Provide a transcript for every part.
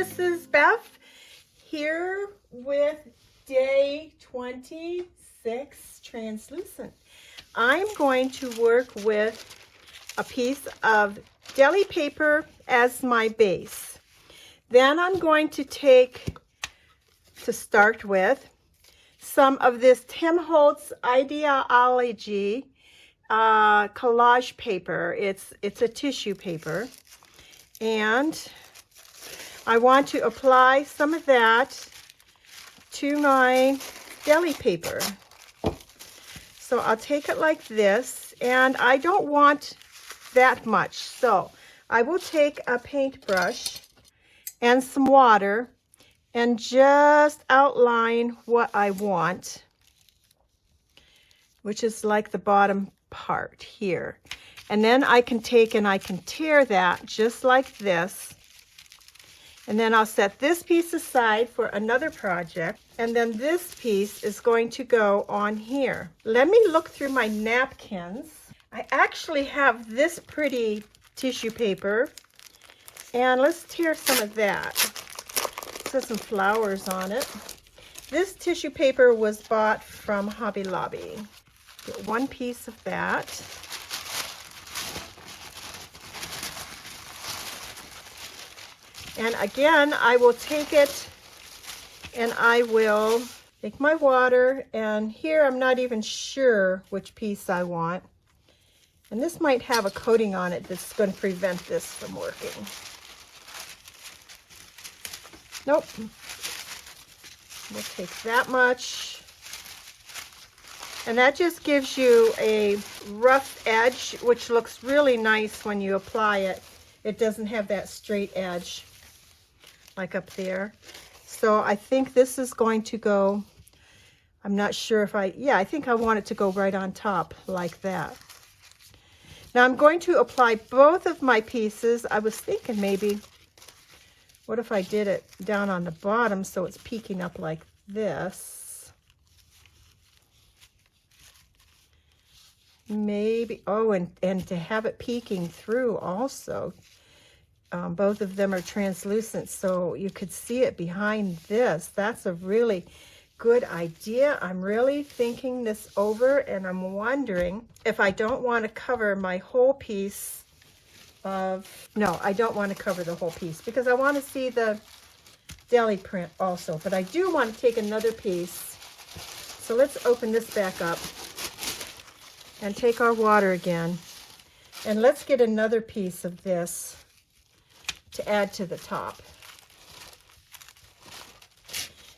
this is Beth here with day 26 translucent. I'm going to work with a piece of deli paper as my base. Then I'm going to take, to start with, some of this Tim Holtz Ideology collage paper. It's a tissue paper, and I want to apply some of that to my deli paper. So I'll take it like this, and I don't want that much, so I will take a paintbrush and some water and just outline what I want, which is like the bottom part here. And then I can take and I can tear that just like this. And then I'll set this piece aside for another project. And then this piece is going to go on here. Let me look through my napkins. I actually have this pretty tissue paper. And let's tear some of that. It has some flowers on it. This tissue paper was bought from Hobby Lobby. Get one piece of that. And again, I will take it and I will take my water, and here I'm not even sure which piece I want. And this might have a coating on it that's going to prevent this from working. Nope. We'll take that much. And that just gives you a rough edge, which looks really nice when you apply it. It doesn't have that straight edge like up there. So I think this is going to go, I'm not sure if I think I want it to go right on top like that. Now I'm going to apply both of my pieces. I was thinking maybe, what if I did it down on the bottom so it's peeking up like this? Maybe, oh, and to have it peeking through also. Both of them are translucent, so you could see it behind this. That's a really good idea. I'm really thinking this over, and I'm wondering if I don't want to cover my whole piece of, no, I don't want to cover the whole piece because I want to see the deli print also, but I do want to take another piece. So let's open this back up and take our water again, and let's get another piece of this to add to the top.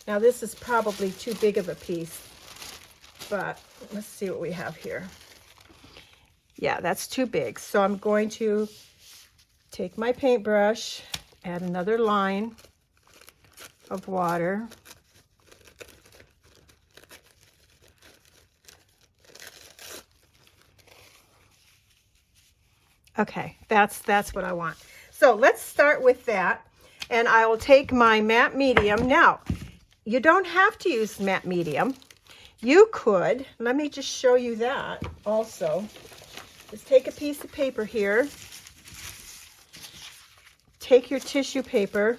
Now this is probably too big of a piece, but let's see what we have here. Yeah, that's too big. So I'm going to take my paintbrush, add another line of water. Okay, that's what I want. So let's start with that, and I will take my matte medium. Now, you don't have to use matte medium. You could, let me just show you that also. Just take a piece of paper here, take your tissue paper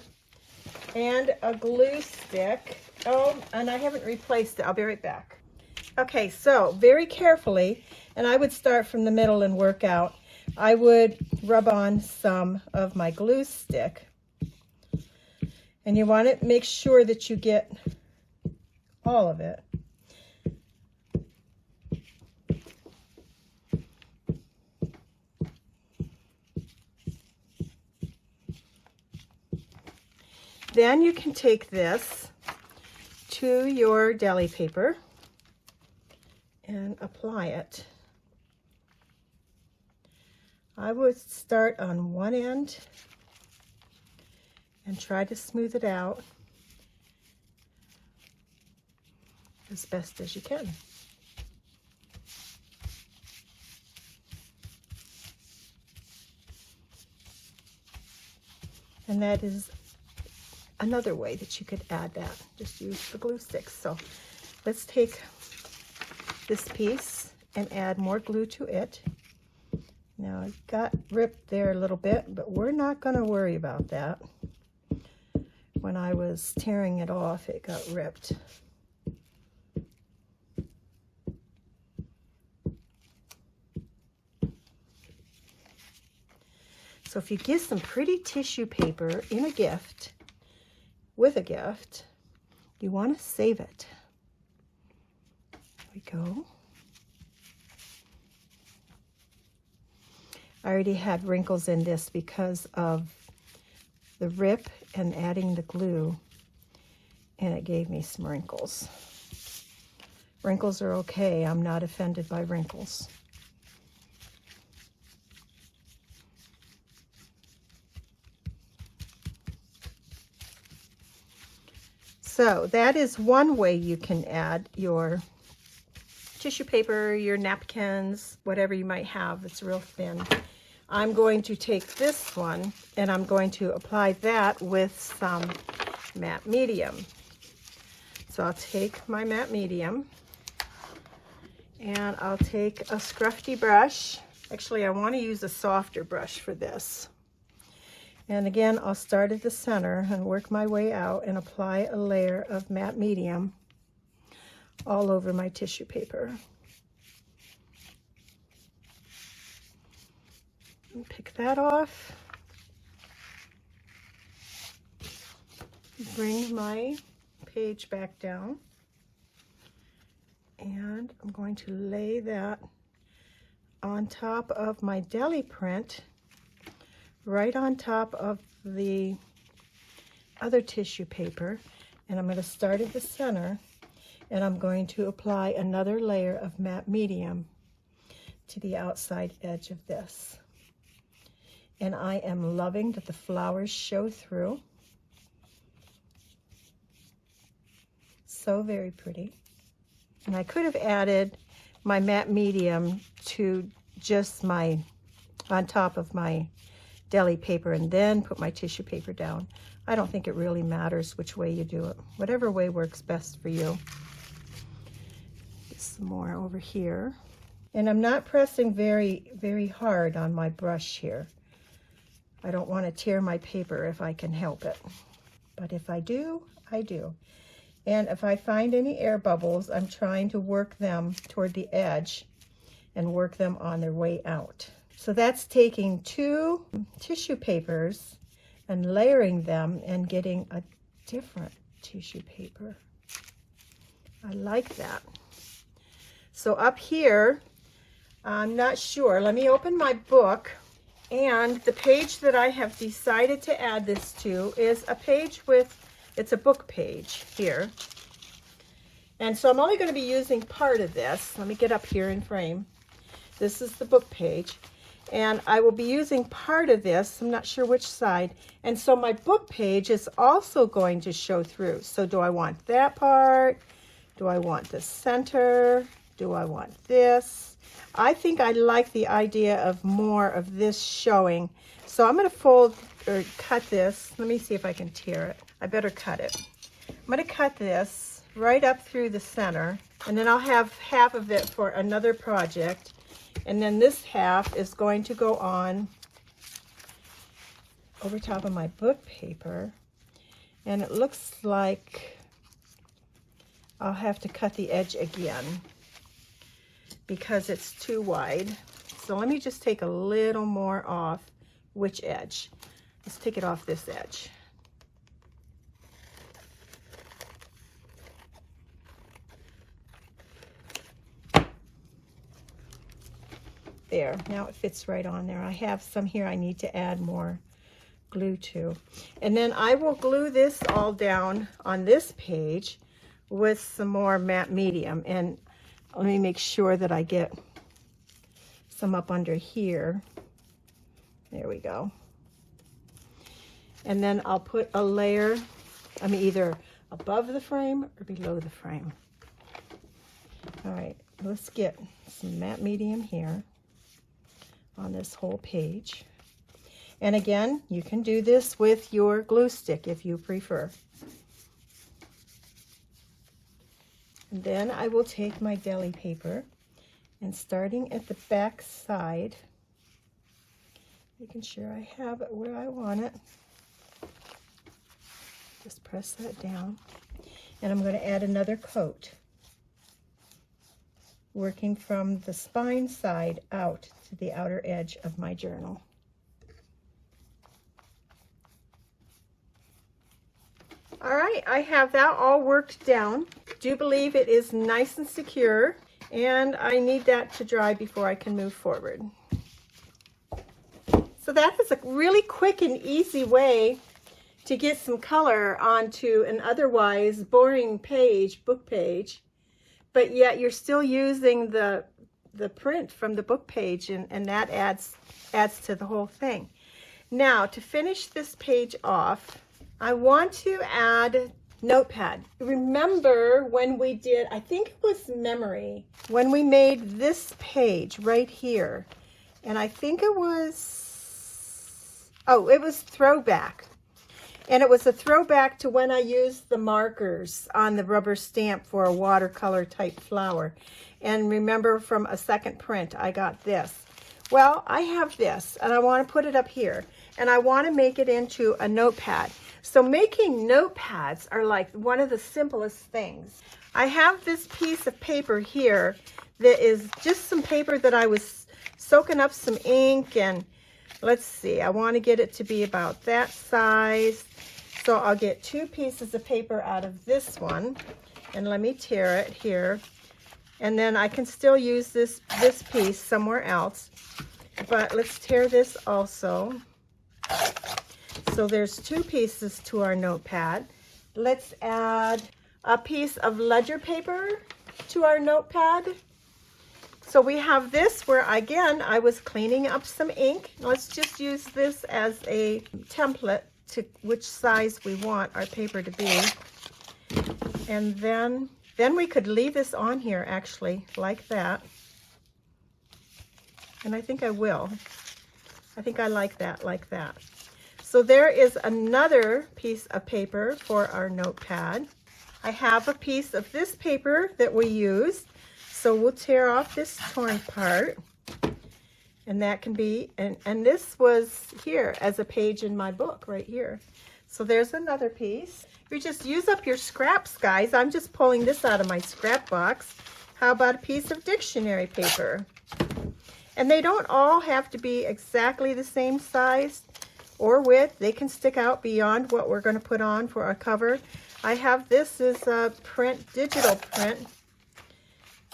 and a glue stick. Oh, and I haven't replaced it. I'll be right back. Okay, so very carefully, and I would start from the middle and work out. I would rub on some of my glue stick, and you want to make sure that you get all of it. Then you can take this to your deli paper and apply it. I would start on one end and try to smooth it out as best as you can. And that is another way that you could add that. Just use the glue sticks. So let's take this piece and add more glue to it. Now it got ripped there a little bit, but we're not going to worry about that. when I was tearing it off, it got ripped. So if you get some pretty tissue paper in a gift, with a gift, you want to save it. There we go. I already had wrinkles in this because of the rip and adding the glue, and it gave me some wrinkles. Wrinkles are okay. I'm not offended by wrinkles. So that is one way you can add your tissue paper, your napkins, whatever you might have that's real thin. I'm going to take this one and I'm going to apply that with some matte medium. So I'll take my matte medium and I'll take a scruffy brush. Actually, I want to use a softer brush for this. And again, I'll start at the center and work my way out and apply a layer of matte medium all over my tissue paper. And pick that off. Bring my page back down. And I'm going to lay that on top of my deli print, right on top of the other tissue paper. And I'm going to start at the center, and I'm going to apply another layer of matte medium to the outside edge of this. And I am loving that the flowers show through. So very pretty. And I could have added my matte medium to just on top of my deli paper and then put my tissue paper down. I don't think it really matters which way you do it. Whatever way works best for you. Get some more over here. And I'm not pressing very, very hard on my brush here. I don't want to tear my paper if I can help it. But if I do, I do. And if I find any air bubbles, I'm trying to work them toward the edge and work them on their way out. So that's taking 2 tissue papers and layering them and getting a different tissue paper. I like that. So up here, I'm not sure. Let me open my book. And the page that I have decided to add this to is a page with, it's a book page here. And so I'm only going to be using part of this. Let me get up here in frame. This is the book page. And I will be using part of this. I'm not sure which side. And so my book page is also going to show through. So do I want that part? Do I want the center? Do I want this? I think I like the idea of more of this showing. So I'm going to fold or cut this. Let me see if I can tear it. I better cut it. I'm going to cut this right up through the center. And then I'll have half of it for another project. And then this half is going to go on over top of my book paper. And it looks like I'll have to cut the edge again because it's too wide. So let me just take a little more off. Which edge? Let's take it off this edge. There, now it fits right on there. I have some here I need to add more glue to. And then I will glue this all down on this page with some more matte medium. And let me make sure that I get some up under here. There we go. And then I'll put a layer, either above the frame or below the frame. All right, let's get some matte medium here on this whole page. And again, you can do this with your glue stick if you prefer. And then I will take my deli paper and starting at the back side, making sure I have it where I want it, just press that down. And I'm going to add another coat, working from the spine side out to the outer edge of my journal. All right, I have that all worked down. Do believe it is nice and secure, and I need that to dry before I can move forward. So that is a really quick and easy way to get some color onto an otherwise boring page, book page, but yet you're still using the print from the book page, and that adds to the whole thing. Now, to finish this page off, I want to add notepad. Remember when we did, I think it was memory, when we made this page right here, and I think it was, oh, it was throwback. And it was a throwback to when I used the markers on the rubber stamp for a watercolor type flower. And remember, from a second print, I got this. Well, I have this, and I want to put it up here, and I want to make it into a notepad. So making notepads are like one of the simplest things. I have this piece of paper here that is just some paper that I was soaking up some ink, and let's see, I want to get it to be about that size. So I'll get 2 pieces of paper out of this one, and let me tear it here. And then I can still use this piece somewhere else, but let's tear this also. So there's 2 pieces to our notepad. Let's add a piece of ledger paper to our notepad. So we have this where, again, I was cleaning up some ink. Let's just use this as a template to which size we want our paper to be. And then we could leave this on here, actually, like that. And I think I will. I think I like that, like that. So there is another piece of paper for our notepad. I have a piece of this paper that we used. So we'll tear off this torn part, and that can be, and this was here as a page in my book right here. So there's another piece. You just use up your scraps, guys. I'm just pulling this out of my scrap box. How about a piece of dictionary paper? And they don't all have to be exactly the same size or width. They can stick out beyond what we're going to put on for our cover. I have this as a print, digital print.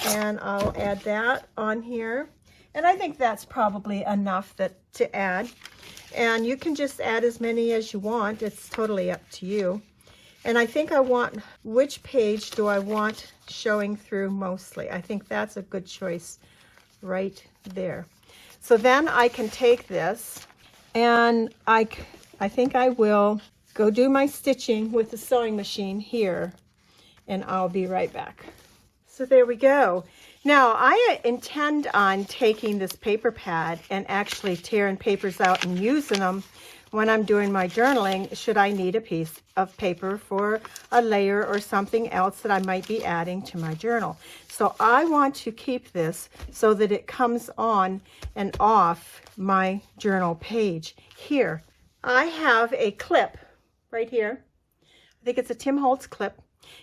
And I'll add that on here. And I think that's probably enough to add. And you can just add as many as you want. It's totally up to you. And I think I want, which page do I want showing through mostly? I think that's a good choice right there. So then I can take this, and I think I will go do my stitching with the sewing machine here, and I'll be right back. So there we go. Now I intend on taking this paper pad and actually tearing papers out and using them when I'm doing my journaling, should I need a piece of paper for a layer or something else that I might be adding to my journal. So I want to keep this so that it comes on and off my journal page. Here, I have a clip right here. I think it's a Tim Holtz clip.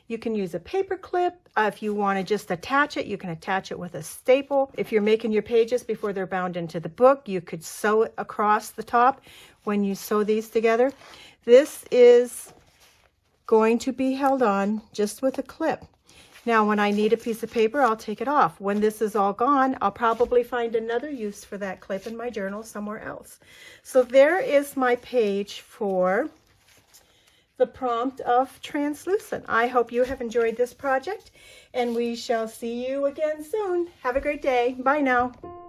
You can use a paper clip. If you want to just attach it, you can attach it with a staple. If you're making your pages before they're bound into the book, you could sew it across the top when you sew these together. This is going to be held on just with a clip. Now, when I need a piece of paper, I'll take it off. When this is all gone, I'll probably find another use for that clip in my journal somewhere else. So there is my page for the prompt of translucent. I hope you have enjoyed this project, and we shall see you again soon. Have a great day. Bye now.